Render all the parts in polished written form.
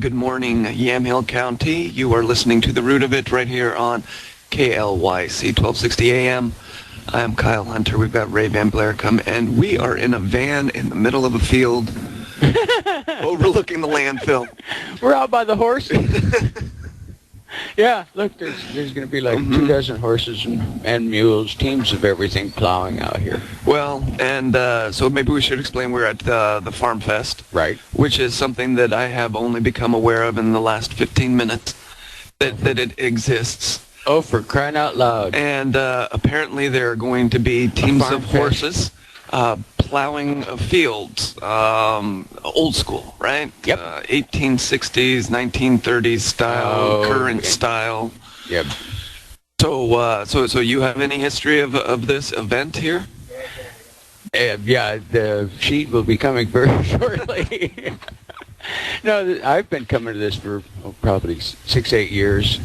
Good morning, Yamhill County. You are listening to The Root of It right here on KLYC 1260 AM. I am Kyle Hunter. We've got Ray Van Blaricum, and we are in a van in the middle of a field overlooking the landfill. We're out by the horses. Yeah, look, there's going to be like 2 dozen horses and mules, teams of everything plowing out here. Well, and so maybe we should explain we're at the Farm Fest. Right. Which is something that I have only become aware of in the last 15 minutes, that it exists. Oh, for crying out loud. And apparently there are going to be teams of horses plowing fields, old school, right? Yep. 1860s, 1930s style, current style. Yep. So you have any history of this event here? Yeah, the sheet will be coming very shortly. No, I've been coming to this for probably 6-8 years.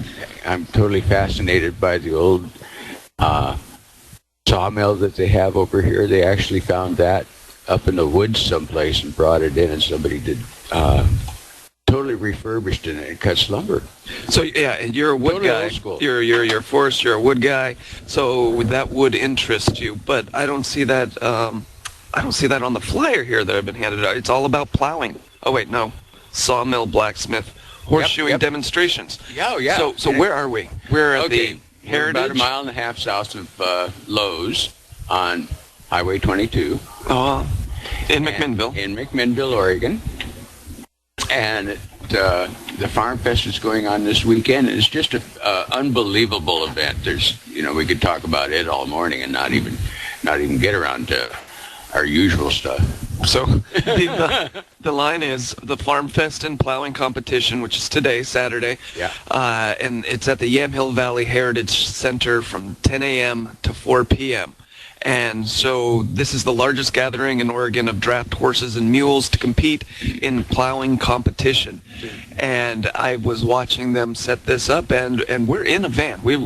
I'm totally fascinated by the old sawmill that they have over here. They actually found that up in the woods someplace and brought it in, and somebody did totally refurbished it, and it cuts lumber. So yeah, and you're a wood Totally guy. old school. You're a forest. You're a wood guy. So that would interest you, but I don't see that. I don't see that on the flyer here that I've been handed out. It's all about plowing. Oh wait, no, sawmill, blacksmith, horseshoeing demonstrations. Yeah, yeah. So where are we? We're at the We're Heritage. about 1.5 miles south of Lowe's on Highway 22. In McMinnville. In McMinnville, Oregon. And the Farm Fest is going on this weekend. It's just an unbelievable event. We could talk about it all morning and not even get around to our usual stuff. So the line is the Farm Fest and Plowing Competition, which is today, Saturday. Yeah. And it's at the Yamhill Valley Heritage Center from 10 a.m. to 4 p.m. And so this is the largest gathering in Oregon of draft horses and mules to compete in plowing competition. And I was watching them set this up, and we're in a van. We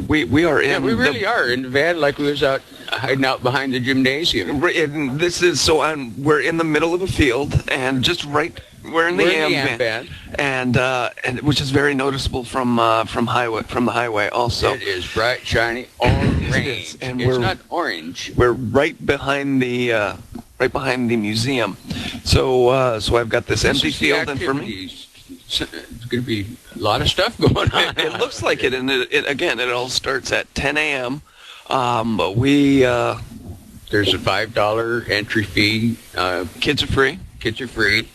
are in. Yeah, we really are in the van, like we was out hiding out behind the gymnasium. And this is we're in the middle of a field, and just we're in the AM van, and which is very noticeable from the highway also. It is bright, shiny, orange. And it's not orange. We're right behind the museum. So I've got this empty field, and for me, it's going to be a lot of stuff going on. It looks like it, and it all starts at 10 a.m. But we there's a $5 entry fee. Kids are free. Kids are free.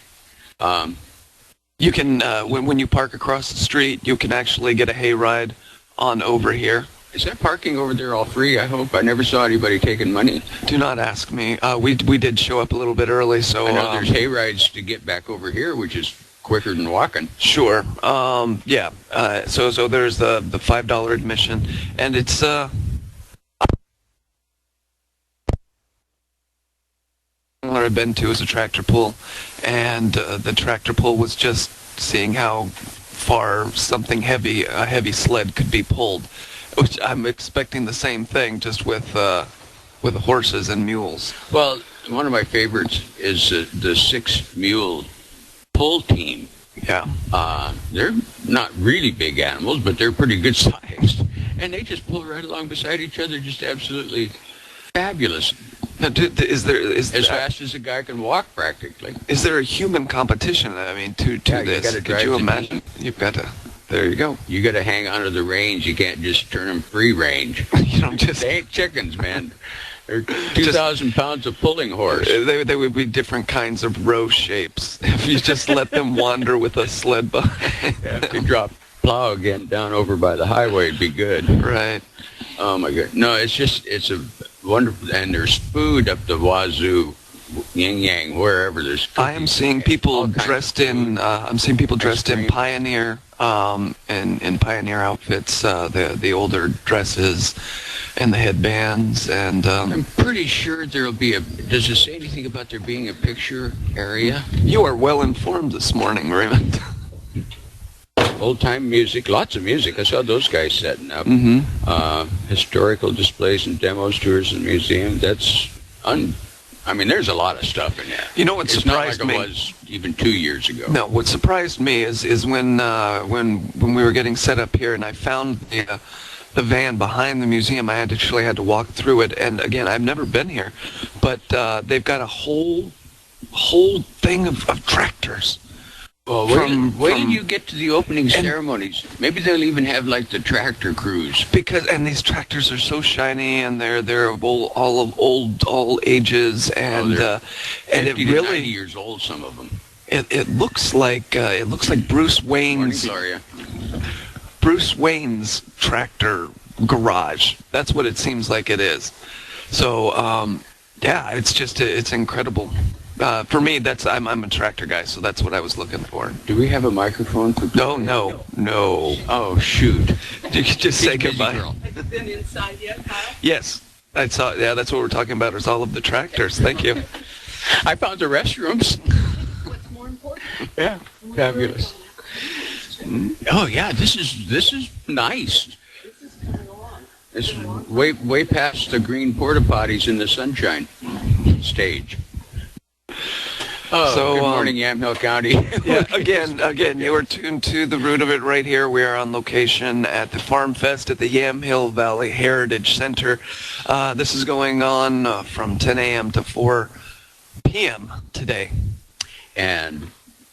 You can when you park across the street, you can actually get a hayride on over here. Is that parking over there all free? I hope. I never saw anybody taking money. Do not ask me. We did show up a little bit early, so I know there's hayrides to get back over here, which is quicker than walking. Sure. Yeah. So there's the $5 admission, and it's I've been to is a tractor pull, and the tractor pull was just seeing how far a heavy sled could be pulled, which I'm expecting the same thing, just with the horses and mules. Well, one of my favorites is the 6-mule pull team. Yeah. They're not really big animals, but they're pretty good sized, and they just pull right along beside each other, just absolutely fabulous. Now, is as fast as a guy can walk, practically. Is there a human competition? I mean, to this? Could you imagine? You've got to. There you go. You got to hang onto the reins. You can't just turn them free range. You don't just. They ain't chickens, man. They're 2,000 pounds of pulling horse. They would be different kinds of row shapes if you just let them wander with a sled behind. Yeah, if you drop plow again down over by the highway, it'd be good. Right. Oh my God. No, it's a wonderful, and there's food up the wazoo, yin yang, wherever there's. I am seeing people dressed in. I'm seeing people dressed in pioneer, in pioneer outfits. The older dresses, and the headbands, and. I'm pretty sure there'll be Does it say anything about there being a picture area? You are well informed this morning, Raymond. Old-time music, lots of music. I saw those guys setting up. Historical displays and demos, tours in the museum. That's I mean, there's a lot of stuff in there. You know what It's surprised not like me? it was even 2 years ago. No, what surprised me is when we were getting set up here, and I found the van behind the museum. I actually had to walk through it, and again, I've never been here, but they've got a whole thing of tractors. Well, wait till you get to the opening ceremonies. Maybe they'll even have like the tractor crews. And these tractors are so shiny, and they're of all ages, and it 50 to really 90 years old, some of them. it looks like Bruce Wayne's Morning, Gloria. Bruce Wayne's tractor garage. That's what it seems like it is. So yeah, it's incredible. For me, I'm a tractor guy, so that's what I was looking for. Do we have a microphone? No. Oh, shoot. You could just say Busy goodbye. girl. Have you been inside yet, Kyle? Yes, I saw. Yeah, that's what we're talking about. Is all of the tractors. Thank you. I found the restrooms. What's more important? Yeah, fabulous. Oh yeah, this is nice. This is coming along. It's way past the green porta potties in the sunshine stage. Oh, So, good morning, Yamhill County. Yeah, again, you are tuned to the root of it right here. We are on location at the Farm Fest at the Yamhill Valley Heritage Center. This is going on from 10 a.m. to 4 p.m. today. And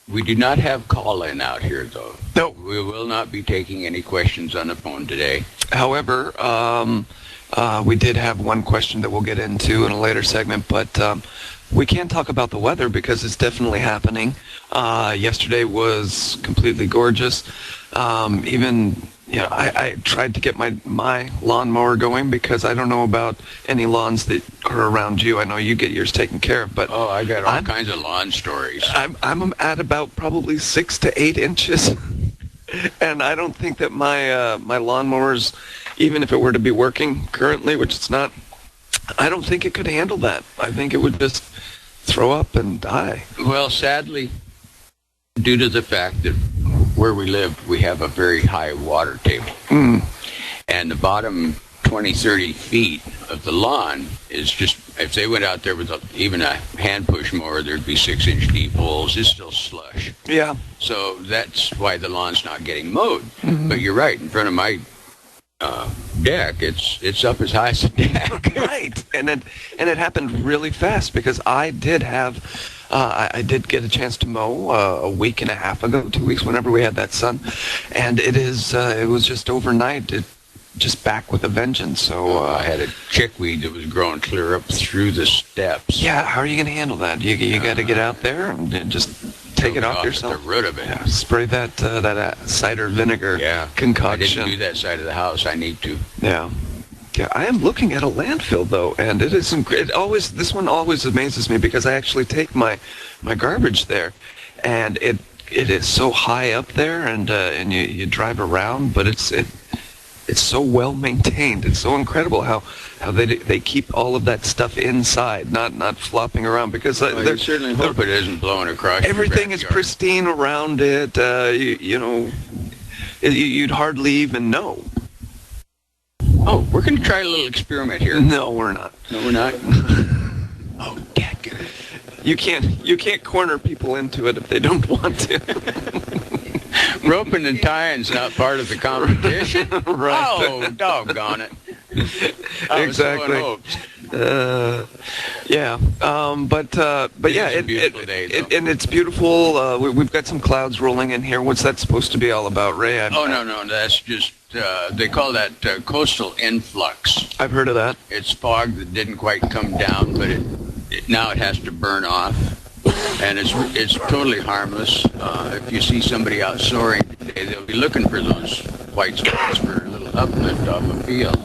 we do not have call-in out here, though. No. We will not be taking any questions on the phone today. However, we did have one question that we'll get into in a later segment, but we can't talk about the weather because it's definitely happening. Yesterday was completely gorgeous. I tried to get my lawnmower going because I don't know about any lawns that are around you. I know you get yours taken care of, but I got all kinds of lawn stories. I'm at about probably 6 to 8 inches, and I don't think that my lawnmowers, even if it were to be working currently, which it's not, I don't think it could handle that. I think it would just throw up and die. Well, sadly, due to the fact that where we live, we have a very high water table. And the bottom 20, 30 feet of the lawn is just, if they went out there with even a hand push mower, there'd be 6-inch deep holes. It's still slush. Yeah. So that's why the lawn's not getting mowed. But you're right, in front of my deck, it's up as high as the deck. Right, and it happened really fast because I did get a chance to mow a week and a half ago, 2 weeks, whenever we had that sun, and it was just overnight. It just back with a vengeance. So I had a chickweed that was growing clear up through the steps. yeah, how are you going to handle that? You got to get out there and just take it off yourself. At the root of it. Yeah, spray that cider vinegar concoction. I didn't do that side of the house. I need to. Yeah. Yeah, I am looking at a landfill though, and this one always amazes me because I actually take my garbage there, and it is so high up there, and you drive around, but it's so well maintained. It's so incredible how they keep all of that stuff inside, not flopping around, because I certainly hope it isn't blowing across. Everything is backyard. pristine around it. You'd hardly even know. Oh, we're going to try a little experiment here. No, we're not. No, we're not. Oh, dadgummit. You can't corner people into it if they don't want to. Roping and tying's not part of the competition. Right. Oh, doggone it. Exactly. Yeah. But yeah, It's a beautiful day, though. and it's beautiful. We've got some clouds rolling in here. What's that supposed to be all about, Ray? No. That's just, they call that coastal influx. I've heard of that. It's fog that didn't quite come down, but now it has to burn off. And it's totally harmless. If you see somebody out soaring today, they'll be looking for those white spots for a little uplift off a field.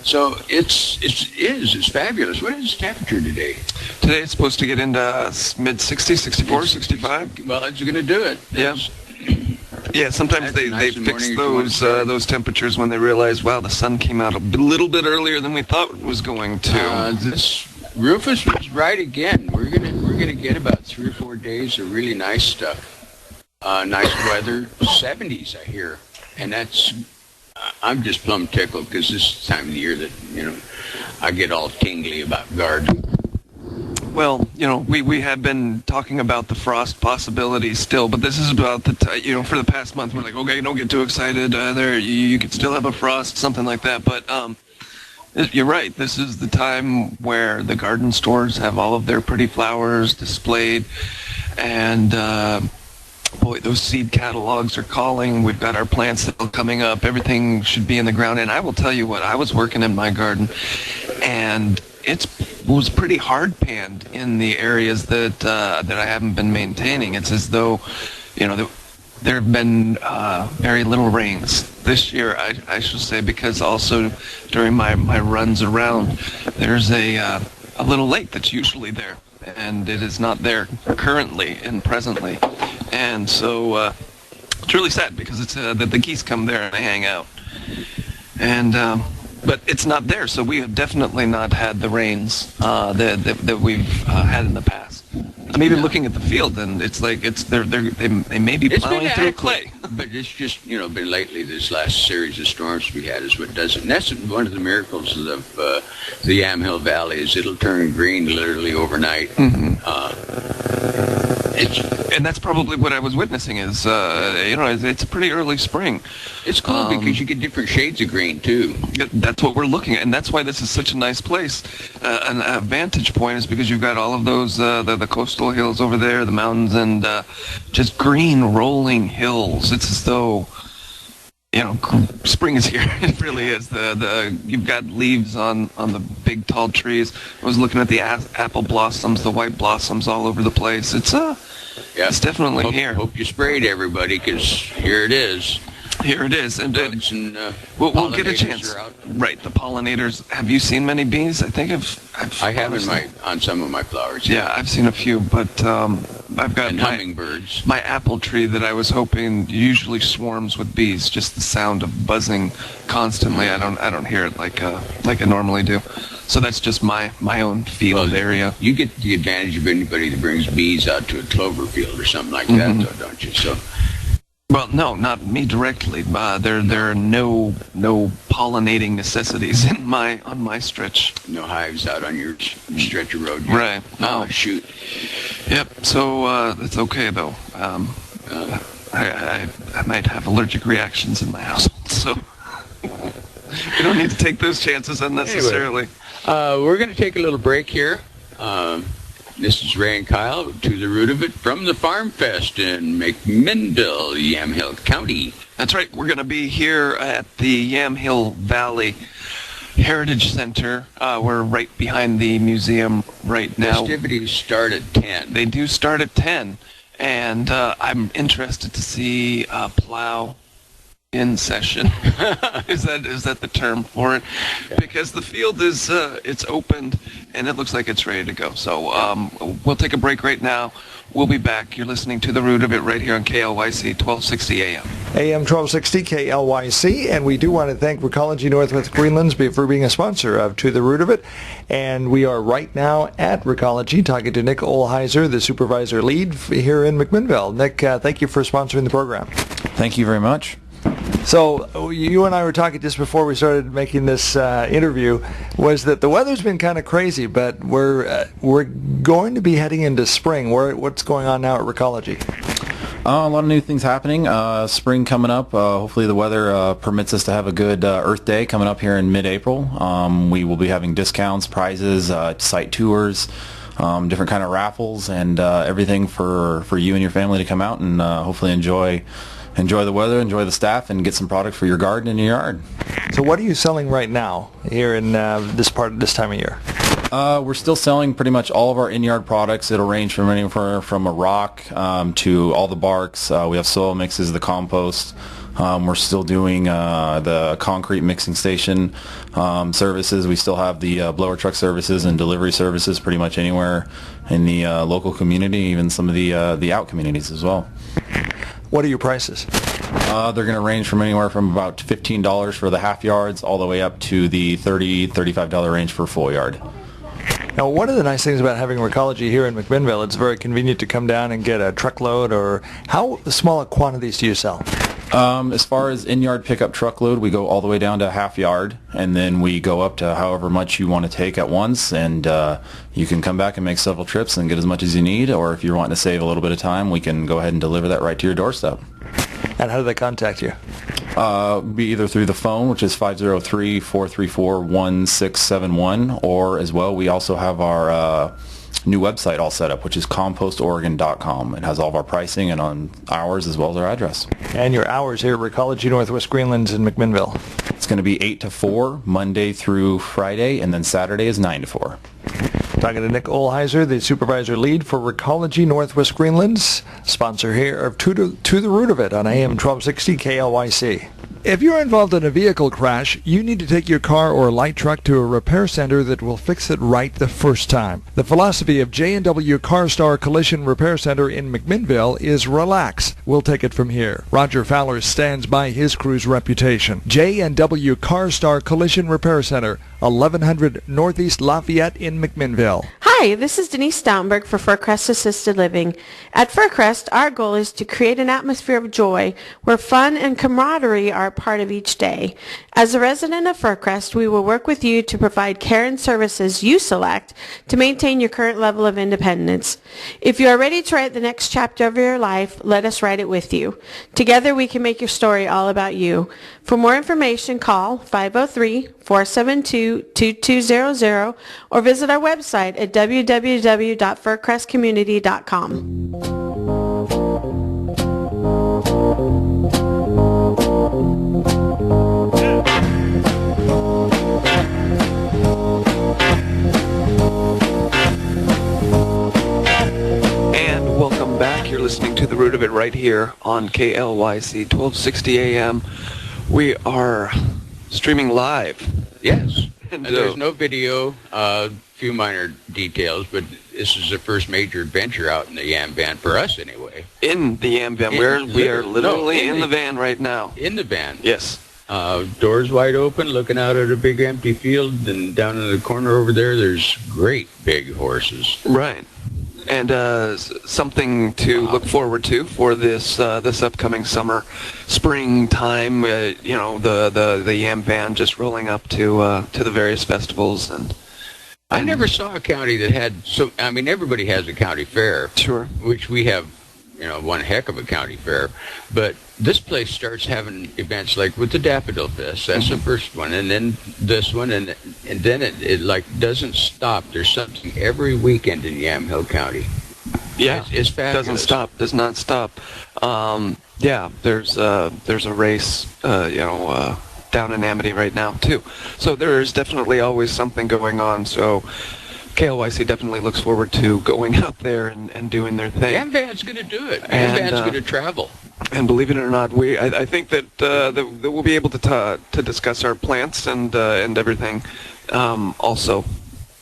So it's fabulous. What is the temperature today? Today it's supposed to get into mid-60s, 64, 65. Well, it's going to do it. Yeah. Yeah, sometimes That's they nice in the fix morning if you want to start. those temperatures when they realize, wow, the sun came out a little bit earlier than we thought it was going to. Rufus was right again. We're gonna get about 3 or 4 days of really nice stuff. Nice weather, 70s I hear, and that's. I'm just plumb tickled because this is the time of the year that I get all tingly about gardening. Well, we have been talking about the frost possibilities still, but this is about the for the past month we're like, okay, don't get too excited. You could still have a frost, something like that. But you're right. This is the time where the garden stores have all of their pretty flowers displayed, and boy, those seed catalogs are calling. We've got our plant sale coming up. Everything should be in the ground. And I will tell you what, I was working in my garden, and it was pretty hard panned in the areas that I haven't been maintaining. It's as though, there have been very little rains this year, I should say, because also during my runs around, there's a little lake that's usually there, and it is not there currently and presently. And so it's really sad because it's the geese come there and they hang out. And but it's not there, so we have definitely not had the rains that we've had in the past. I'm even looking at the field, and it's like they may be plowing through clay. But it's just been lately. This last series of storms we had is what does it. And that's one of the miracles of the Yamhill Valley is it'll turn green literally overnight. Mm-hmm. And that's probably what I was witnessing is, it's a pretty early spring. It's cool because you get different shades of green, too. That's what we're looking at, and that's why this is such a nice place. A vantage point is because you've got all of those, the coastal hills over there, the mountains, and just green rolling hills. It's as though, spring is here. It really is. You've got leaves on the big tall trees. I was looking at the apple blossoms, the white blossoms all over the place. It's definitely here. Hope you sprayed everybody, because here it is. Here it is, and we'll get a chance. Right, the pollinators. Have you seen many bees? I think I have on some of my flowers. Yeah, I've seen a few, but I've got hummingbirds. My apple tree that I was hoping usually swarms with bees. Just the sound of buzzing constantly. I don't hear it like I normally do. So that's just my own field area. You get the advantage of anybody that brings bees out to a clover field or something like that, though, don't you? So. Well, no, not me directly. There are no pollinating necessities on my stretch. No hives out on your stretch of road. Right. Oh, shoot. Yep. So it's okay though. I might have allergic reactions in my household, so we don't need to take those chances unnecessarily. Anyway, we're going to take a little break here. This is Ray and Kyle, To the Root of It, from the Farm Fest in McMinnville, Yamhill County. That's right. We're going to be here at the Yamhill Valley Heritage Center. We're right behind the museum right now. Festivities start at 10. They do start at 10, and I'm interested to see plow in session. Is that the term for it? Because the field is it's opened and it looks like it's ready to go. So we'll take a break right now. We'll be back. You're listening to The Root of It right here on KLYC 1260 AM. AM 1260 KLYC, and we do want to thank Recology Northwest Greenlands for being a sponsor of To the Root of It. And we are right now at Recology talking to Nick Olheiser, the supervisor lead here in McMinnville. Nick, thank you for sponsoring the program. Thank you very much. So you and I were talking just before we started making this interview, was that the weather's been kind of crazy, but we're going to be heading into spring. What's going on now at Recology? A lot of new things happening. Spring coming up. Hopefully the weather permits us to have a good Earth Day coming up here in mid-April. We will be having discounts, prizes, site tours, different kind of raffles, and everything for you and your family to come out and hopefully enjoy the weather, enjoy the staff, and get some product for your garden and your yard. So what are you selling right now here in this time of year? We're still selling pretty much all of our in-yard products. It'll range from anywhere from a rock to all the barks. We have soil mixes, the compost. We're still doing the concrete mixing station services. We still have the blower truck services and delivery services pretty much anywhere in the local community, even some of the out communities as well. What are your prices? They're going to range from anywhere from about $15 for the half yards all the way up to the $30, $35 range for a full yard. Now, one of the nice things about having Recology here in McMinnville, it's very convenient to come down and get a truckload, or how small quantities do you sell? As far as in-yard pickup truckload, we go all the way down to half yard, and then we go up to however much you want to take at once, and you can come back and make several trips and get as much as you need, or if you're wanting to save a little bit of time, we can go ahead and deliver that right to your doorstep. And how do they contact you? Be either through the phone, which is 503-434-1671, or as well, we also have our new website all set up, which is compostoregon.com. It has all of our pricing and on hours as well as our address. And your hours here at Recology Northwest Greenlands in McMinnville. It's going to be 8 to 4, Monday through Friday, and then Saturday is 9 to 4. Talking to Nick Olheiser, the supervisor lead for Recology Northwest Greenlands, sponsor here of To the Root of It on AM 1260 KLYC. If you're involved in a vehicle crash, you need to take your car or light truck to a repair center that will fix it right the first time. The philosophy of J&W CarStar Collision Repair Center in McMinnville is relax. We'll take it from here. Roger Fowler stands by his crew's reputation. J&W CarStar Collision Repair Center, 1100 Northeast Lafayette in McMinnville. Hi, this is Denise Stounberg for Fircrest Assisted Living. At Fircrest, our goal is to create an atmosphere of joy where fun and camaraderie are part of each day. As a resident of Fircrest, we will work with you to provide care and services you select to maintain your current level of independence. If you are ready to write the next chapter of your life, let us write it with you. Together we can make your story all about you. For more information, call 503-472-2200 or visit our website at www.fircrestcommunity.com. Welcome back. You're listening to The Root of It right here on KLYC 1260 AM. We are streaming live. Yes. And, there's no video, a few minor details, but this is the first major adventure out in the Yam van, for us anyway. In the Yam van. We are literally in the van right now. In the van. Yes. Doors wide open, looking out at a big empty field, and down in the corner over there, there's great big horses. Right. And something to look forward to for this upcoming springtime. The Yam van just rolling up to the various festivals, and I never saw a county that had so. I mean, everybody has a county fair, sure, which we have. One heck of a county fair, but this place starts having events like with the Daffodil Fest. That's the first one, and then this one, and then it like doesn't stop. There's something every weekend in Yamhill County. Yeah, it's fabulous. Does not stop. Yeah, there's a race, down in Amity right now too. So there is definitely always something going on. So KLYC definitely looks forward to going out there and doing their thing. Yam van's going to do it. Yam van's going to travel. And believe it or not, I think that we'll be able to discuss our plants and everything also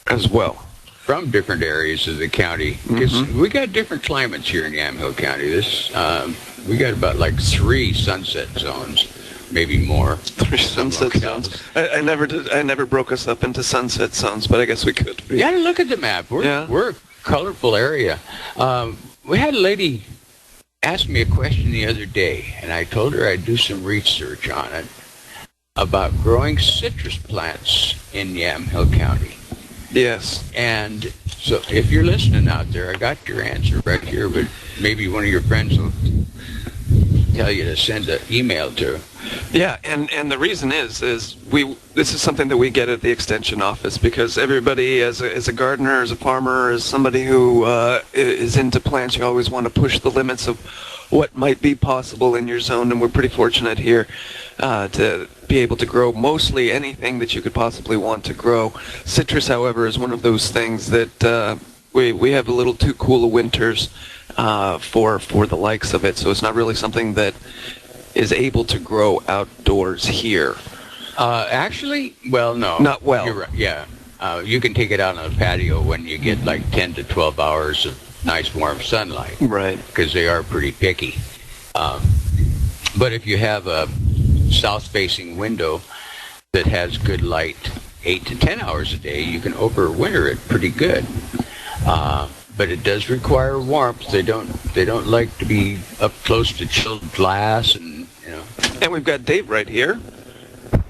as well. From different areas of the county. Because we got different climates here in Yamhill County. We got about like 3 sunset zones. Maybe more. 3 sunset zones. I never broke us up into sunset zones, but I guess we could. You got to look at the map. We're a colorful area. We had a lady ask me a question the other day, and I told her I'd do some research on it about growing citrus plants in Yamhill County. Yes. And so if you're listening out there, I got your answer right here, but maybe one of your friends will tell you to send an email to. Yeah, and the reason is this is something that we get at the extension office, because everybody, as a gardener, as a farmer, as somebody who is into plants, you always want to push the limits of what might be possible in your zone, and we're pretty fortunate here to be able to grow mostly anything that you could possibly want to grow. Citrus, however, is one of those things that we have a little too cool of winters for the likes of it, so it's not really something that is able to grow outdoors here. Actually, well, no. Not well. You're right. Yeah. You can take it out on the patio when you get like 10 to 12 hours of nice warm sunlight. Right. Because they are pretty picky. But if you have a south-facing window that has good light 8 to 10 hours a day, you can overwinter it pretty good. But it does require warmth. They don't like to be up close to chilled glass, and And we've got Dave right here.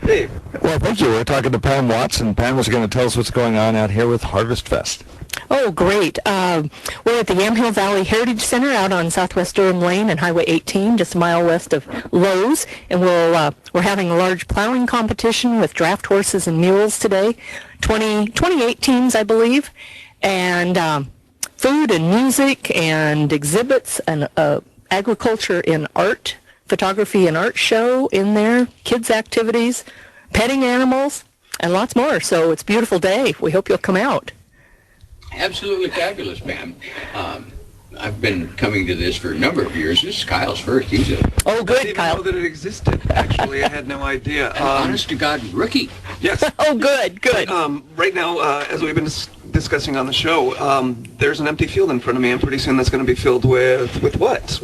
Dave. Well, thank you. We're talking to Pam Watson. Pam is going to tell us what's going on out here with Harvest Fest. Oh, great. We're at the Yamhill Valley Heritage Center out on Southwest Durham Lane and Highway 18, just a mile west of Lowe's. And we're having a large plowing competition with draft horses and mules today. 28 teams, I believe. And food and music and exhibits and agriculture and art, photography and art show in there, kids' activities, petting animals, and lots more. So it's a beautiful day. We hope you'll come out. Absolutely fabulous, Pam. I've been coming to this for a number of years. This is Kyle's first. He's a Oh, I didn't good, even Kyle. know that it existed. Actually, I had no idea. honest to God rookie. Yes. Oh, good, good. Right now, as we've been discussing on the show, there's an empty field in front of me, and pretty soon that's going to be filled with what?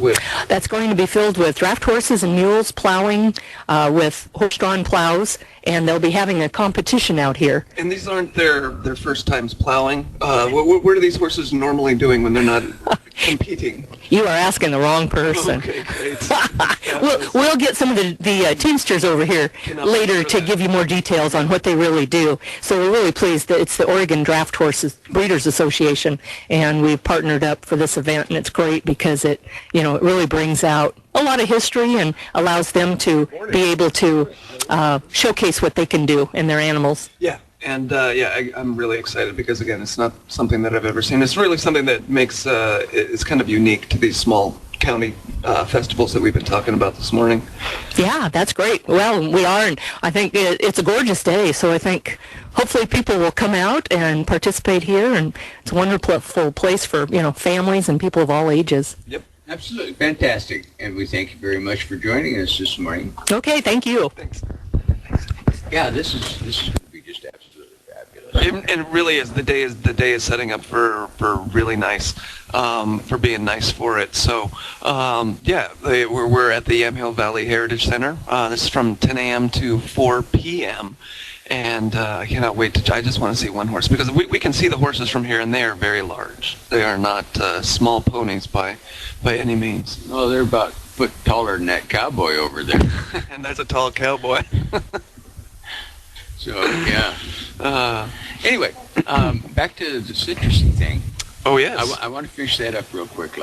That's going to be filled with draft horses and mules plowing with horse-drawn plows, and they'll be having a competition out here. And these aren't their first times plowing. What are these horses normally doing when they're not competing? You are asking the wrong person. Okay, great. We'll get some of the teamsters over here later to give you more details on what they really do. So we're really pleased that it's the Oregon Draft Horses Breeders Association, and we've partnered up for this event, and it's great because it really brings out a lot of history and allows them to be able to showcase what they can do in their animals. Yeah. And I'm really excited because, again, it's not something that I've ever seen. It's really something that makes it's kind of unique to these small county festivals that we've been talking about this morning. Yeah, that's great. Well, we are, and I think it's a gorgeous day, so I think hopefully people will come out and participate here, and it's a wonderful place for, families and people of all ages. Yep. Absolutely fantastic. And we thank you very much for joining us this morning. Okay, thank you. Thanks. Yeah, this is going to be just absolutely fabulous. And it really is. The day is setting up for really nice, for being nice for it. So we're at the Yamhill Valley Heritage Center. This is from 10 a.m. to 4 p.m. And I cannot wait to. I just want to see one horse because we can see the horses from here, and they are very large. They are not small ponies by any means. Oh, they're about a foot taller than that cowboy over there. And that's a tall cowboy. So, yeah. Anyway, back to the citrusy thing. Oh, yes. I want to finish that up real quick.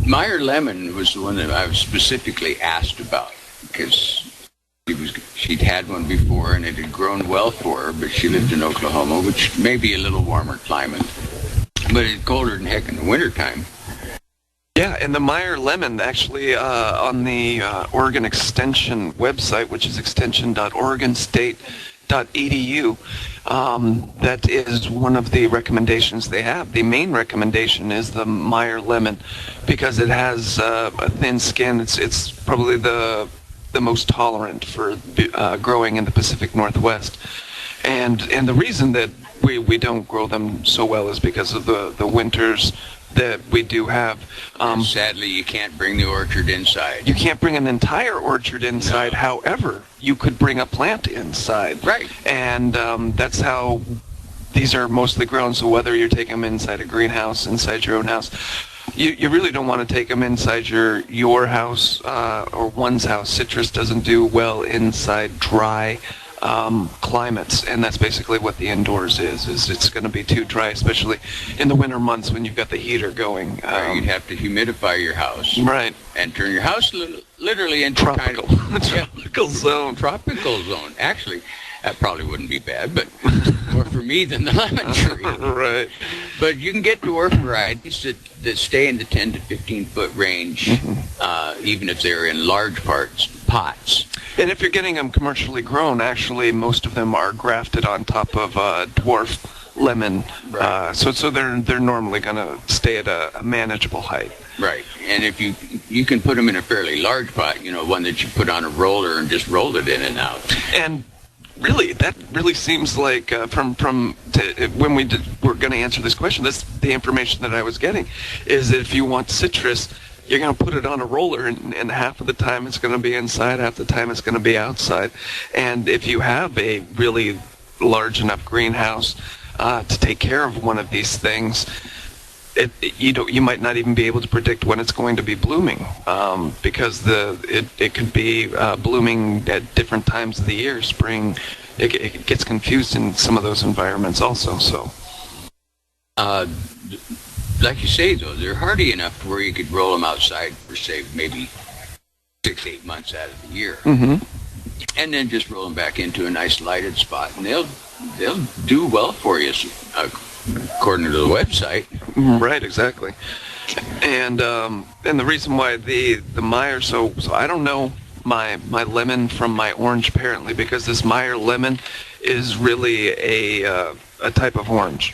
Meyer Lemon was the one that I was specifically asked about because she'd had one before and it had grown well for her, but she lived in Oklahoma, which may be a little warmer climate, but it's colder than heck in the wintertime. Yeah, and the Meyer Lemon, actually, on the Oregon Extension website, which is extension.oregonstate.edu, that is one of the recommendations they have. The main recommendation is the Meyer Lemon because it has a thin skin. It's probably the most tolerant for growing in the Pacific Northwest. And the reason that we don't grow them so well is because of the winters that we do have. Sadly, you can't bring the orchard inside. You can't bring an entire orchard inside. No. However, you could bring a plant inside. Right. And that's how these are mostly grown. So whether you're taking them inside a greenhouse, inside your own house, you really don't want to take them inside your house or one's house. Citrus doesn't do well inside dry climates, and that's basically what the indoors is it's going to be too dry, especially in the winter months when you've got the heater going. You'd have to humidify your house, right, and turn your house literally into tropical, tropical zone. Tropical zone. Actually, that probably wouldn't be bad, but more for me than the lemon tree. Right. But you can get dwarf varieties that stay in the 10 to 15 foot range, even if they're in large pots. And if you're getting them commercially grown, actually most of them are grafted on top of dwarf lemon, right. So they're normally going to stay at a manageable height. Right, and if you can put them in a fairly large pot, one that you put on a roller and just roll it in and out. And really, that really seems like when we're going to answer this question, that's the information that I was getting, is that if you want citrus, you're going to put it on a roller, and half of the time it's going to be inside, half the time it's going to be outside. And if you have a really large enough greenhouse to take care of one of these things, you might not even be able to predict when it's going to be blooming, because it could be blooming at different times of the year. Spring, it gets confused in some of those environments also. So, like you say, though, they're hardy enough where you could roll them outside for, say, maybe 6-8 months out of the year, and then just roll them back into a nice lighted spot, and they'll do well for you, according to the website. Right, exactly. And the reason why the Meyer, so I don't know my lemon from my orange apparently, because this Meyer lemon is really a type of orange.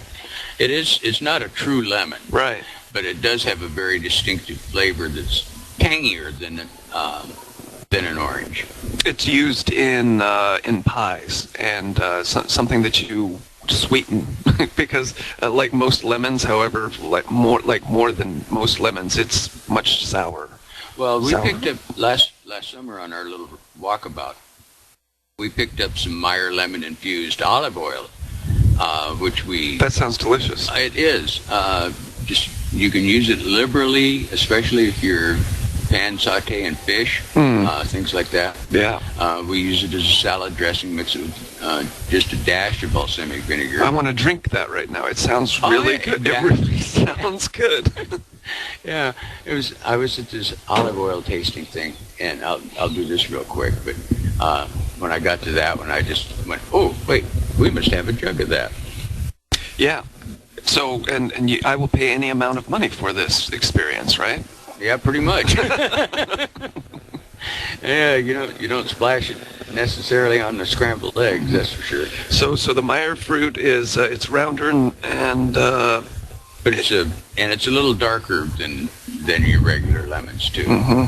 It is. It's not a true lemon, right? But it does have a very distinctive flavor that's tangier than an orange. It's used in pies and something that you sweeten because like most lemons, however, more than most lemons, it's much sour. Well, we picked up last summer on our little walkabout. We picked up some Meyer lemon infused olive oil, which we. That sounds delicious. It is. Just you can use it liberally, especially if you're pan sauteing fish, things like that. Yeah. We use it as a salad dressing, mix it with just a dash of balsamic vinegar. I want to drink that right now. It sounds really good. Yeah. It really sounds good. Yeah, I was at this olive oil tasting thing, and I'll do this real quick. But when I got to that one, I just went, "Oh, wait, we must have a jug of that." Yeah. So, I will pay any amount of money for this experience, right? Yeah, pretty much. Yeah, you don't splash it necessarily on the scrambled eggs, that's for sure. So the Meyer fruit is it's rounder and but it's a little darker than your regular lemons too.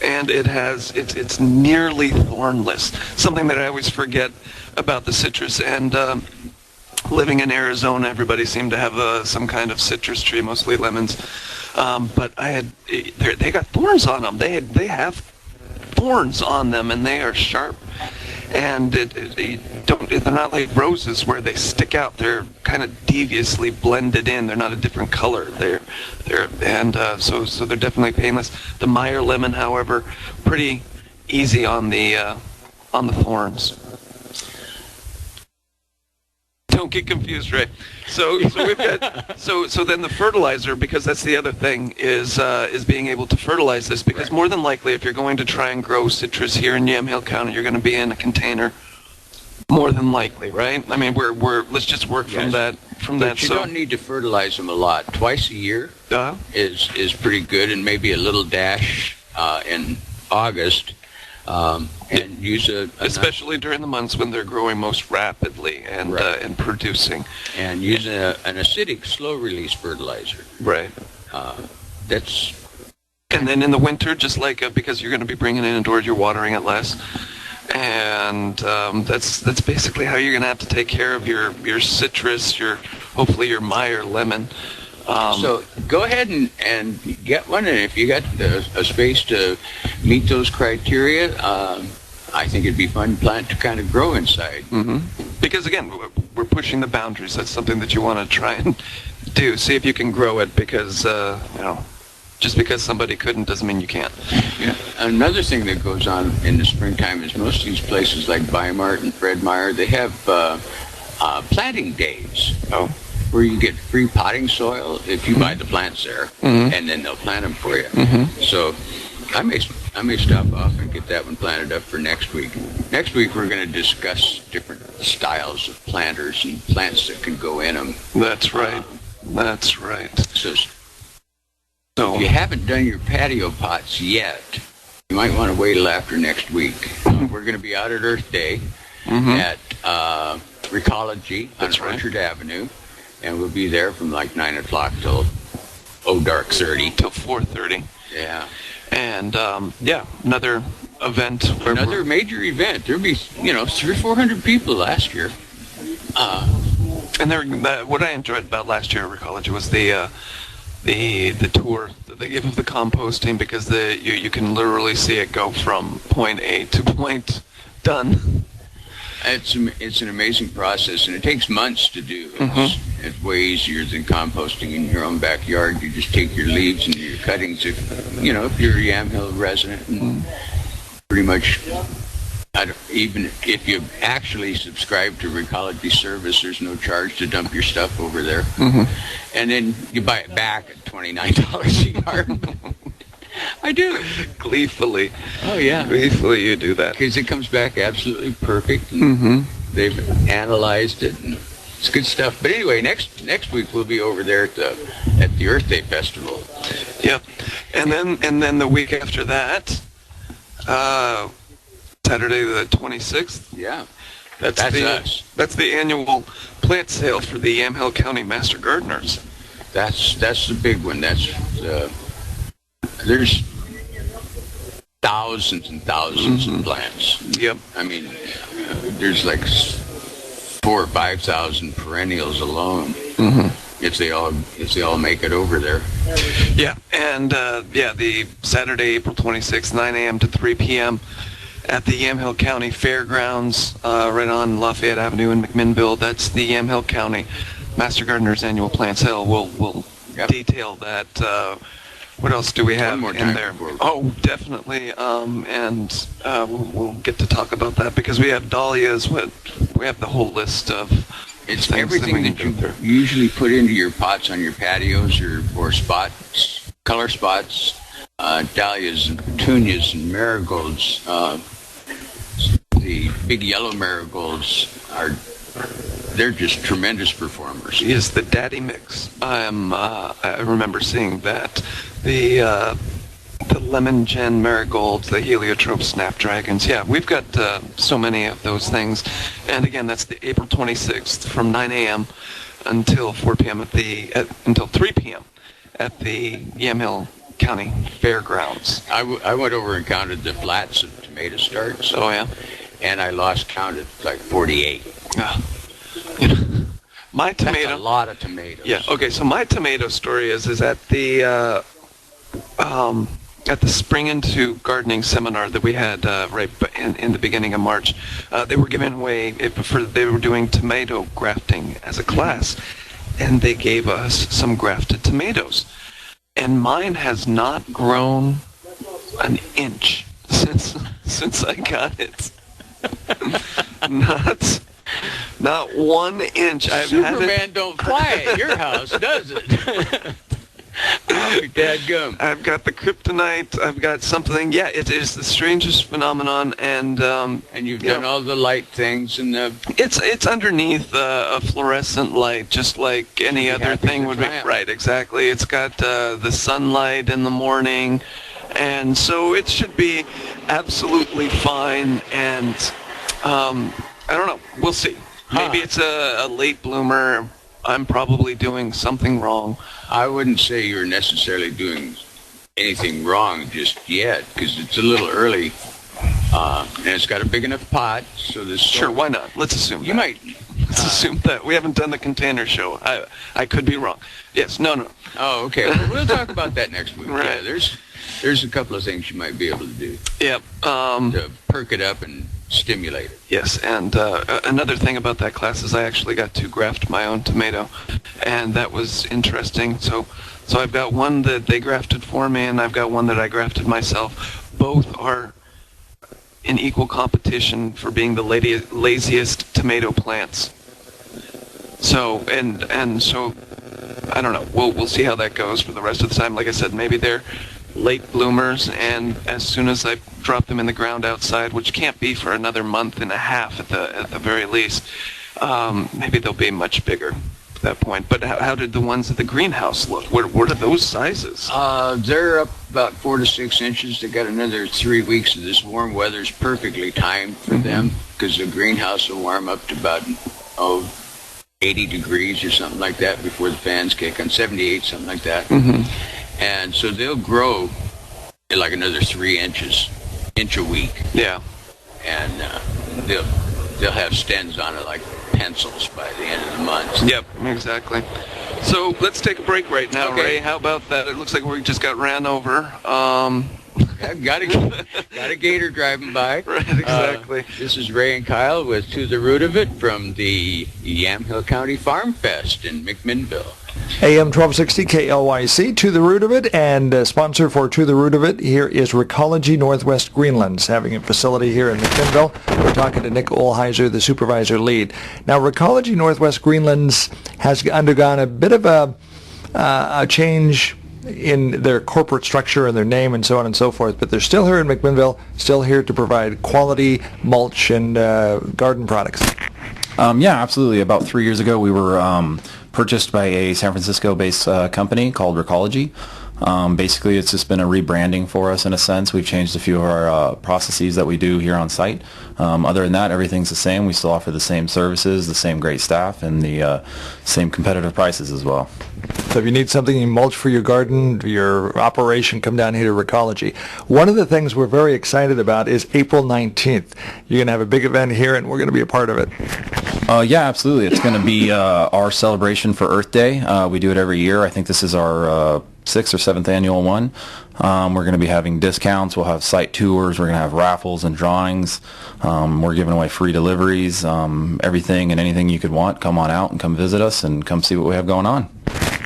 And it's nearly thornless. Something that I always forget about the citrus. And living in Arizona, everybody seemed to have some kind of citrus tree, mostly lemons. But they got thorns on them. They have thorns on them, and they are sharp. And they're not like roses where they stick out. They're kind of deviously blended in. They're not a different color. So they're definitely painless. The Meyer lemon, however, pretty easy on the thorns. Don't get confused, Ray. So we've got so then the fertilizer, because that's the other thing, is being able to fertilize this, because more than likely if you're going to try and grow citrus here in Yamhill County, you're going to be in a container. More than likely, right? I mean, let's just work from that. But you don't need to fertilize them a lot. Twice a year is pretty good, and maybe a little dash in August. And use especially during the months when they're growing most rapidly and producing. And use an acidic, slow-release fertilizer. Right. And then in the winter, just like because you're going to be bringing it indoors, you're watering it less. And that's basically how you're going to have to take care of your citrus, hopefully your Meyer lemon. So go ahead and get one, and if you got a space to meet those criteria, I think it'd be fun plant to kind of grow inside. Because again, we're pushing the boundaries. That's something that you want to try and do. See if you can grow it, because just because somebody couldn't doesn't mean you can't. Yeah. Another thing that goes on in the springtime is most of these places like Weimart and Fred Meyer, they have planting days. Oh. Where you get free potting soil if you buy the plants there, and then they'll plant them for you. So I may stop off and get that one planted up for next week. Next week we're going to discuss different styles of planters and plants that can go in them. That's right. That's right. So if you haven't done your patio pots yet, you might want to wait till after next week. We're going to be out at Earth Day at Recology on Orchard Avenue. And we'll be there from like 9 o'clock till dark 30. Till 4:30. Yeah. And another event. Another major event. There'll be 300 or 400 people last year. And what I enjoyed about last year at Recology was the tour that they give of the composting, because you can literally see it go from point A to point done. It's an amazing process, and it takes months to do. It's way easier than composting in your own backyard. You just take your leaves and your cuttings. If you're a Yamhill resident, and pretty much, even if you actually subscribe to Recology Service, there's no charge to dump your stuff over there. And then you buy it back at $29 a yard. I do. Gleefully. Oh, yeah. Gleefully you do that. Because it comes back absolutely perfect. They've analyzed it. And it's good stuff. But anyway, next week we'll be over there at the Earth Day Festival. Yep. And then the week after that, Saturday the 26th. Yeah. That's us. That's the annual plant sale for the Yamhill County Master Gardeners. That's the big one. There's thousands and thousands of plants. Yep. I mean, there's like 4,000 or 5,000 perennials alone. If they all make it over there. Yeah, and the Saturday, April 26th, 9 a.m. to 3 p.m. at the Yamhill County Fairgrounds, right on Lafayette Avenue in McMinnville. That's the Yamhill County Master Gardeners Annual Plant Sale. We'll detail that. What else do we have One more in time there? before- Oh, definitely. We'll get to talk about that because we have dahlias. We have the whole list of It's things everything we that can you go through. usually put into your pots on your patios or spots, color spots, dahlias and petunias and marigolds. The big yellow marigolds they're just tremendous performers. Is the Daddy Mix. I remember seeing that. The Lemon Gen Marigolds, the Heliotrope Snapdragons. Yeah, we've got so many of those things. And again, that's the April 26th from 9 a.m. until 4 p.m. until 3 p.m. at the Yamhill County Fairgrounds. I went over and counted the flats of tomato starts. Oh, yeah? And I lost count at like 48. My tomato. That's a lot of tomatoes. Yeah. Okay. So my tomato story is at the Spring Into Gardening seminar that we had right in the beginning of March. They were giving away they were doing tomato grafting as a class, and they gave us some grafted tomatoes, and mine has not grown an inch since I got it. Not 1 inch. I've had Superman don't fly at your house, does it? Oh, dadgum. I've got the kryptonite. I've got something. Yeah, it is the strangest phenomenon, and you've done all the light things and the. It's underneath a fluorescent light, just like any other happy thing to would be. try it. Right, exactly. It's got the sunlight in the morning, and so it should be absolutely fine. And I don't know. We'll see. Maybe it's a late bloomer. I'm probably doing something wrong. I wouldn't say you're necessarily doing anything wrong just yet, because it's a little early, and it's got a big enough pot. So this. Sure, why not? Let's assume You that. might. Let's assume that. We haven't done the container show. I could be wrong. Yes, no. Oh, okay. Well, we'll talk about that next week. Right. Yeah, there's a couple of things you might be able to do Yep. to perk it up and stimulate it. Yes, and another thing about that class is I actually got to graft my own tomato, and that was interesting. So I've got one that they grafted for me, and I've got one that I grafted myself. Both are in equal competition for being the laziest tomato plants. So and so, I don't know. We'll see how that goes for the rest of the time. Like I said, maybe they're late bloomers, and as soon as I drop them in the ground outside, which can't be for another month and a half at the very least, maybe they'll be much bigger at that point. But how did the ones at the greenhouse look? What are those sizes? They're up about 4 to 6 inches. They got another 3 weeks of this warm weather's perfectly timed for them, because the greenhouse will warm up to about 80 degrees or something like that before the fans kick on, 78, something like that. And so they'll grow like another 3 inches, inch a week. Yeah. And they'll have stems on it like pencils by the end of the month. Yep, exactly. So let's take a break right now, Okay. Ray. How about that? It looks like we just got ran over. I've got a gator driving by. Right, exactly. This is Ray and Kyle with To the Root of It from the Yamhill County Farm Fest in McMinnville. AM 1260 KLYC, To the Root of It, and sponsor for To the Root of It here is Recology Northwest Greenlands, having a facility here in McMinnville. We're talking to Nick Olheiser, the supervisor lead. Now, Recology Northwest Greenlands has undergone a bit of a change in their corporate structure and their name and so on and so forth, but they're still here in McMinnville, still here to provide quality mulch and garden products. Yeah, absolutely. About 3 years ago, we were purchased by a San Francisco-based company called Recology. Basically, it's just been a rebranding for us in a sense. We've changed a few of our processes that we do here on site. Other than that, everything's the same. We still offer the same services, the same great staff, and the same competitive prices as well. So if you need something in mulch for your garden, your operation, come down here to Recology. One of the things we're very excited about is April 19th. You're going to have a big event here, and we're going to be a part of it. Yeah, absolutely. It's going to be our celebration for Earth Day. We do it every year. I think this is our 6th or 7th annual one. We're going to be having discounts. We'll have site tours. We're going to have raffles and drawings. We're giving away free deliveries. Everything and anything you could want, come on out and come visit us and come see what we have going on.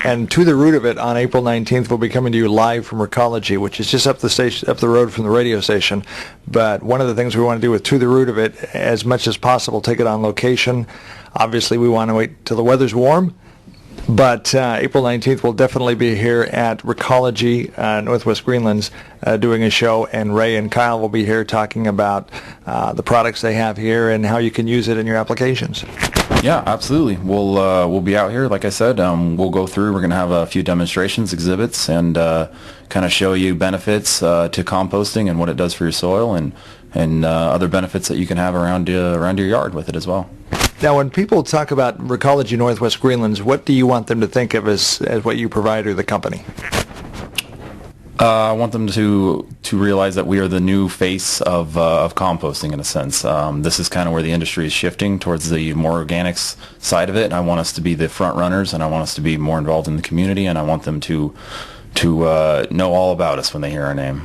And To the Root of It on April 19th, we'll be coming to you live from Recology, which is just up the road from the radio station. But one of the things we want to do with To the Root of It, as much as possible, take it on location. Obviously, we want to wait till the weather's warm. But April 19th, we'll definitely be here at Recology Northwest Greenlands doing a show, and Ray and Kyle will be here talking about the products they have here and how you can use it in your applications. Yeah, absolutely. We'll be out here, like I said. We'll go through. We're going to have a few demonstrations, exhibits, and kind of show you benefits to composting and what it does for your soil, and other benefits that you can have around your yard with it as well. Now, when people talk about Recology Northwest Greenlands, what do you want them to think of as what you provide or the company? I want them to realize that we are the new face of composting in a sense. This is kind of where the industry is shifting towards the more organics side of it. And I want us to be the front runners, and I want us to be more involved in the community, and I want them to know all about us when they hear our name.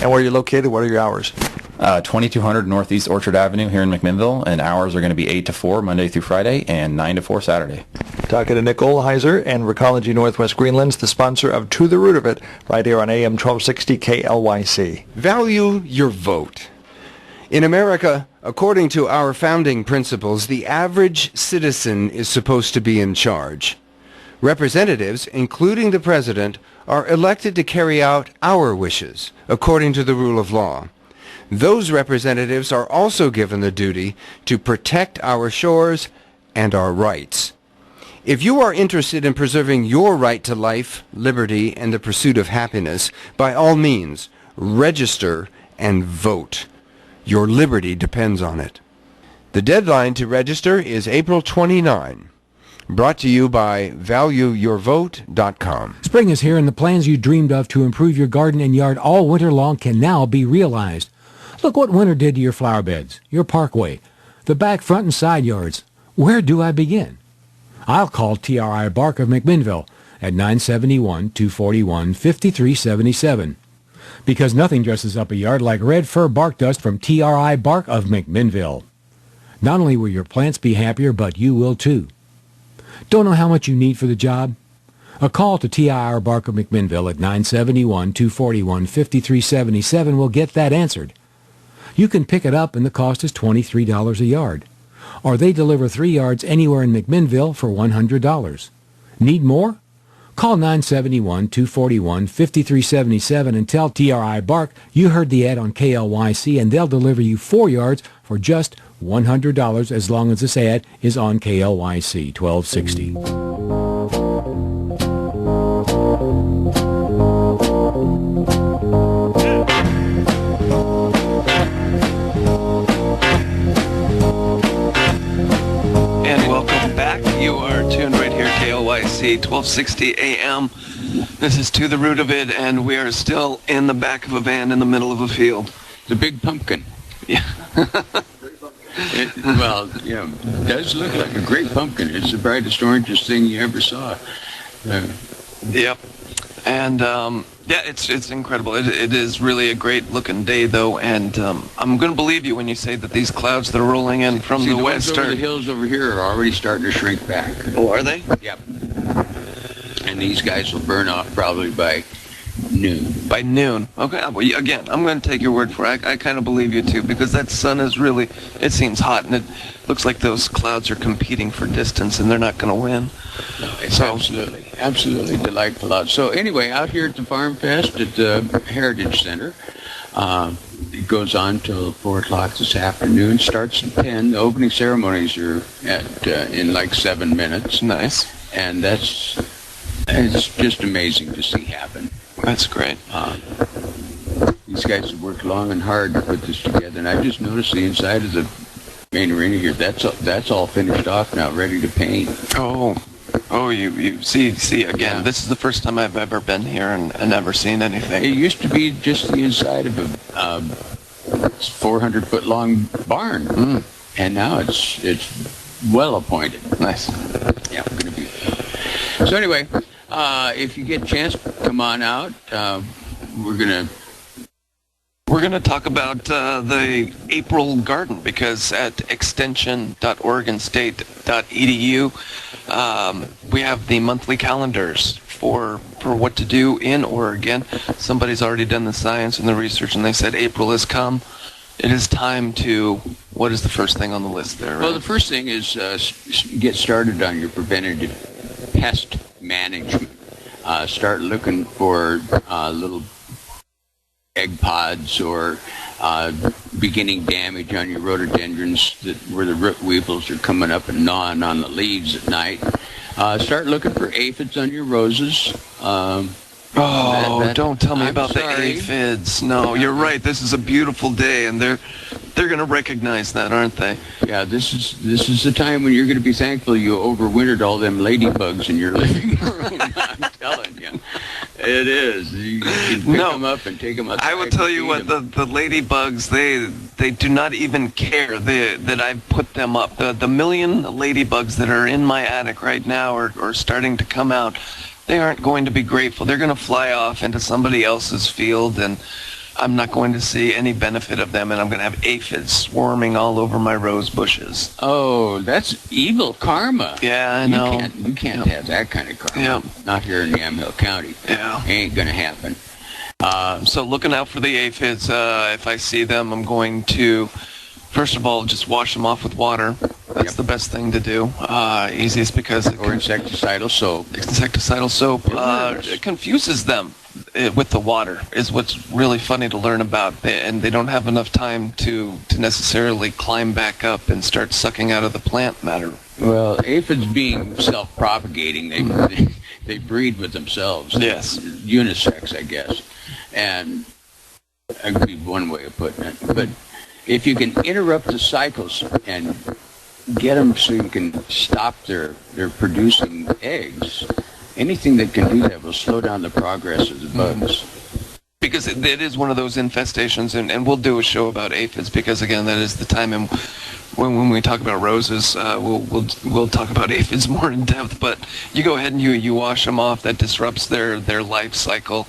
And where are you located? What are your hours? 2200 Northeast Orchard Avenue here in McMinnville, and hours are going to be 8 to 4 Monday through Friday and 9 to 4 Saturday. Talking to Nick Olheiser and Recology Northwest Greenlands, the sponsor of To the Root of It, right here on AM 1260 KLYC. Value your vote. In America, according to our founding principles, the average citizen is supposed to be in charge. Representatives, including the president, are elected to carry out our wishes, according to the rule of law. Those representatives are also given the duty to protect our shores and our rights. If you are interested in preserving your right to life, liberty, and the pursuit of happiness, by all means, register and vote. Your liberty depends on it. The deadline to register is April 29. Brought to you by ValueYourVote.com. Spring is here, and the plans you dreamed of to improve your garden and yard all winter long can now be realized. Look what winter did to your flower beds, your parkway, the back, front, and side yards. Where do I begin? I'll call TRI Bark of McMinnville at 971-241-5377. Because nothing dresses up a yard like red fir bark dust from TRI Bark of McMinnville. Not only will your plants be happier, but you will too. Don't know how much you need for the job? A call to TIR Bark of McMinnville at 971-241-5377 will get that answered. You can pick it up and the cost is $23 a yard. Or they deliver 3 yards anywhere in McMinnville for $100. Need more? Call 971-241-5377 and tell TRI Bark you heard the ad on KLYC, and they'll deliver you 4 yards for just $100 as long as this ad is on KLYC 1260. You are tuned right here, KLYC 1260 AM. This is To the Root of It, and we are still in the back of a van in the middle of a field. The big pumpkin. Yeah. It does look like a great pumpkin. It's the brightest, orangest thing you ever saw. Yep. And Yeah, it's incredible. It is really a great looking day, though, and I'm going to believe you when you say that these clouds that are rolling in from See, the the west ones over are... the hills over here are already starting to shrink back. Oh, are they? Yep. And these guys will burn off probably by noon. By noon. Okay, well, again, I'm going to take your word for it. I kind of believe you, too, because that sun is really... It seems hot, and it looks like those clouds are competing for distance, and they're not going to win. No, it's absolutely delightful out. So anyway, out here at the Farm Fest at the Heritage Center, it goes on till 4 o'clock this afternoon. Starts at 10. The opening ceremonies are at in like 7 minutes. Nice. And it's just amazing to see happen. That's great. These guys have worked long and hard to put this together, and I just noticed the inside of the main arena here. That's all finished off now, ready to paint. Oh, you see again. Yeah. This is the first time I've ever been here and never seen anything. It used to be just the inside of a 400-foot long barn, and now it's well appointed. Nice. Yeah, we're gonna be. So anyway, if you get a chance, come on out. We're going to talk about the April garden, because at extension.oregonstate.edu we have the monthly calendars for what to do in Oregon. Somebody's already done the science and the research, and they said April has come. It is time to... What is the first thing on the list there? Well, the first thing is get started on your preventative pest management. Start looking for little egg pods or beginning damage on your rhododendrons where the root weevils are coming up and gnawing on the leaves at night. Start looking for aphids on your roses. Don't tell me about sorry. the aphids. No, you're right. This is a beautiful day, and they're going to recognize that, aren't they? Yeah, this is the time when you're going to be thankful you overwintered all them ladybugs in your living room. I'm telling you. It is. You can pick them up and take them outside. I will tell you what, the ladybugs, they do not even care that I've put them up. The million ladybugs that are in my attic right now are starting to come out. They aren't going to be grateful. They're going to fly off into somebody else's field, and I'm not going to see any benefit of them, and I'm going to have aphids swarming all over my rose bushes. Oh, that's evil karma. Yeah, I know. You can't have that kind of karma. Yeah. Not here in Yamhill County. Yeah. Ain't going to happen. So looking out for the aphids. If I see them, I'm going to, first of all, just wash them off with water. That's the best thing to do. Easiest because or insecticidal soap. Insecticidal soap it confuses them with the water, is what's really funny to learn about. And they don't have enough time to necessarily climb back up and start sucking out of the plant matter. Well, aphids being self-propagating, they breed with themselves. Yes. Unisex, I guess. And that would be one way of putting it. But if you can interrupt the cycles and get them so you can stop their producing eggs, anything that can do that will slow down the progress of the bugs. Because it is one of those infestations, and we'll do a show about aphids, because again, that is the time when we talk about roses, we'll talk about aphids more in depth. But you go ahead and you wash them off. That disrupts their life cycle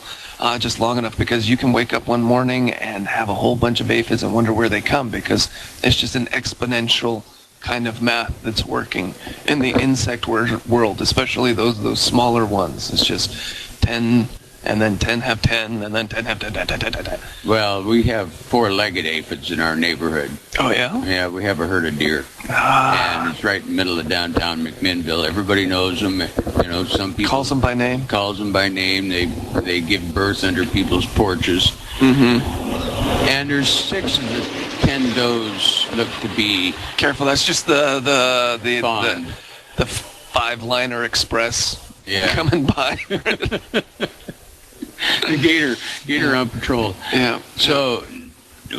just long enough, because you can wake up one morning and have a whole bunch of aphids and wonder where they come, because it's just an exponential kind of math that's working in the insect world, especially those smaller ones. It's just 10, and then 10 have 10, and then 10 have 10. Well, we have 4-legged aphids in our neighborhood. Oh, yeah? Yeah, we have a herd of deer. And it's right in the middle of downtown McMinnville. Everybody knows them. You know, some people... Calls them by name? Calls them by name. They give birth under people's porches. Mm-hmm. And there's 6 of the 10 does look to be... Careful, that's just the 5-liner express coming by. The gator on patrol. Yeah. So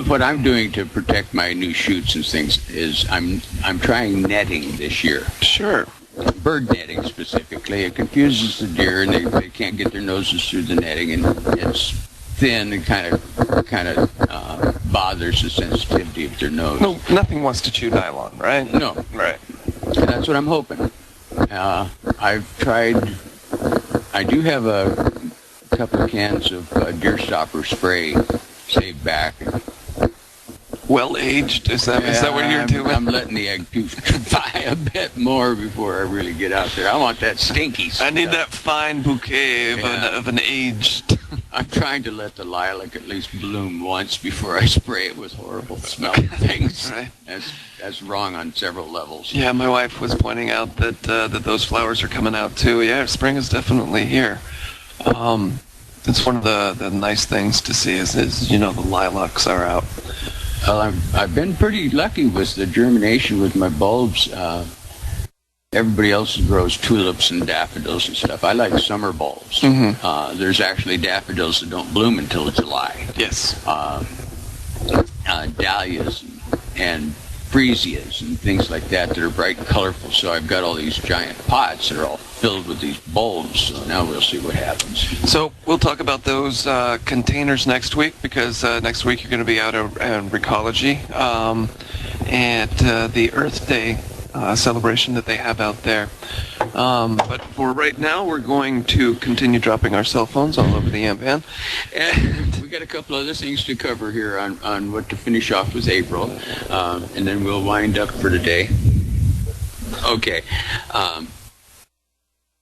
what I'm doing to protect my new shoots and things is I'm trying netting this year. Sure. Bird netting specifically. It confuses the deer, and they can't get their noses through the netting, and it's thin and kind of bothers the sensitivity of their nose. No, nothing wants to chew nylon, right? No. Right. And that's what I'm hoping. I've tried. I do have a couple of cans of deer stopper spray saved back. Well aged, is that what you're doing? I'm letting the egg puke dry a bit more before I really get out there. I want that stinky stuff. I need that fine bouquet of an aged. I'm trying to let the lilac at least bloom once before I spray it with horrible smelling things. Right. That's wrong on several levels. Yeah, my wife was pointing out that those flowers are coming out too. Yeah, spring is definitely here. It's one of the nice things to see is the lilacs are out. Well, I've been pretty lucky with the germination with my bulbs. Everybody else grows tulips and daffodils and stuff. I like summer bulbs. Mm-hmm. There's actually daffodils that don't bloom until July. Yes. Dahlias and freesias and things like that are bright and colorful. So I've got all these giant pots that are all filled with these bulbs. So now we'll see what happens. So we'll talk about those containers next week because next week you're going to be out at Recology at the Earth Day celebration that they have out there. But for right now, we're going to continue dropping our cell phones all over the Yampan. And we got a couple other things to cover here on what to finish off with April, and then we'll wind up for today. Okay.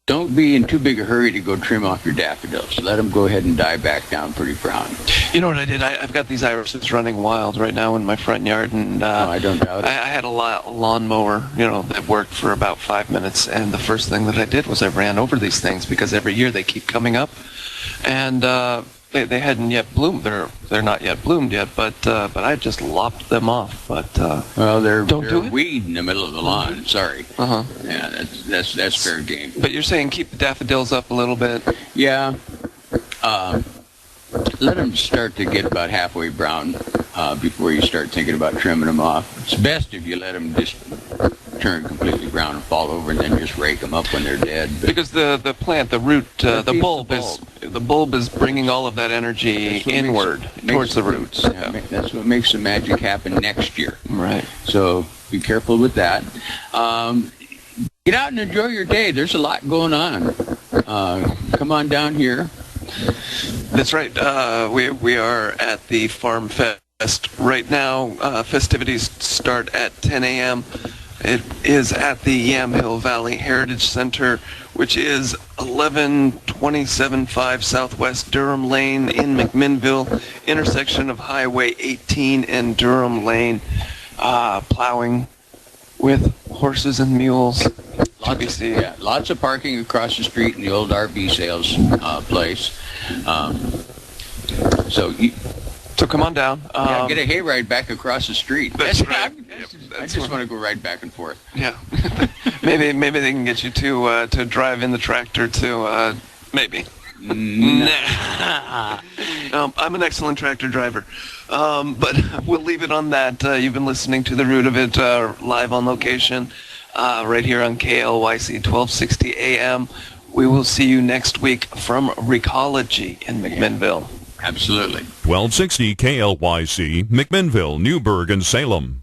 Don't be in too big a hurry to go trim off your daffodils. Let them go ahead and die back down pretty brown. You know what I did? I've got these irises running wild right now in my front yard, and I don't doubt it. I had a lawnmower, that worked for about 5 minutes, and the first thing that I did was I ran over these things because every year they keep coming up, and they hadn't yet bloomed. They're not yet bloomed yet, but I just lopped them off. But well, they're do it? weed in the middle of the lawn. Sorry. Yeah, that's fair game. But you're saying keep the daffodils up a little bit. Yeah. Let them start to get about halfway brown before you start thinking about trimming them off. It's best if you let them just turn completely brown and fall over, and then just rake them up when they're dead. But because the plant, the root, the bulb is bringing all of that energy inward towards the roots. Yeah. That's what makes the magic happen next year. Right. So be careful with that. Get out and enjoy your day. There's a lot going on. Come on down here. That's right. We are at the Farm Fest right now. Festivities start at 10 a.m. It is at the Yamhill Valley Heritage Center, which is 11275 Southwest Durham Lane in McMinnville, intersection of Highway 18 and Durham Lane. Plowing with horses and mules. Lots of parking across the street in the old RV sales place. So come on down. Get a hayride back across the street. That's right. I just want to go right back and forth. Yeah. maybe they can get you to drive in the tractor to maybe. Nah. I'm an excellent tractor driver. But we'll leave it on that. You've been listening to The Root of It live on location right here on KLYC 1260 AM. We will see you next week from Recology in McMinnville. Absolutely. 1260 KLYC, McMinnville, Newburgh, and Salem.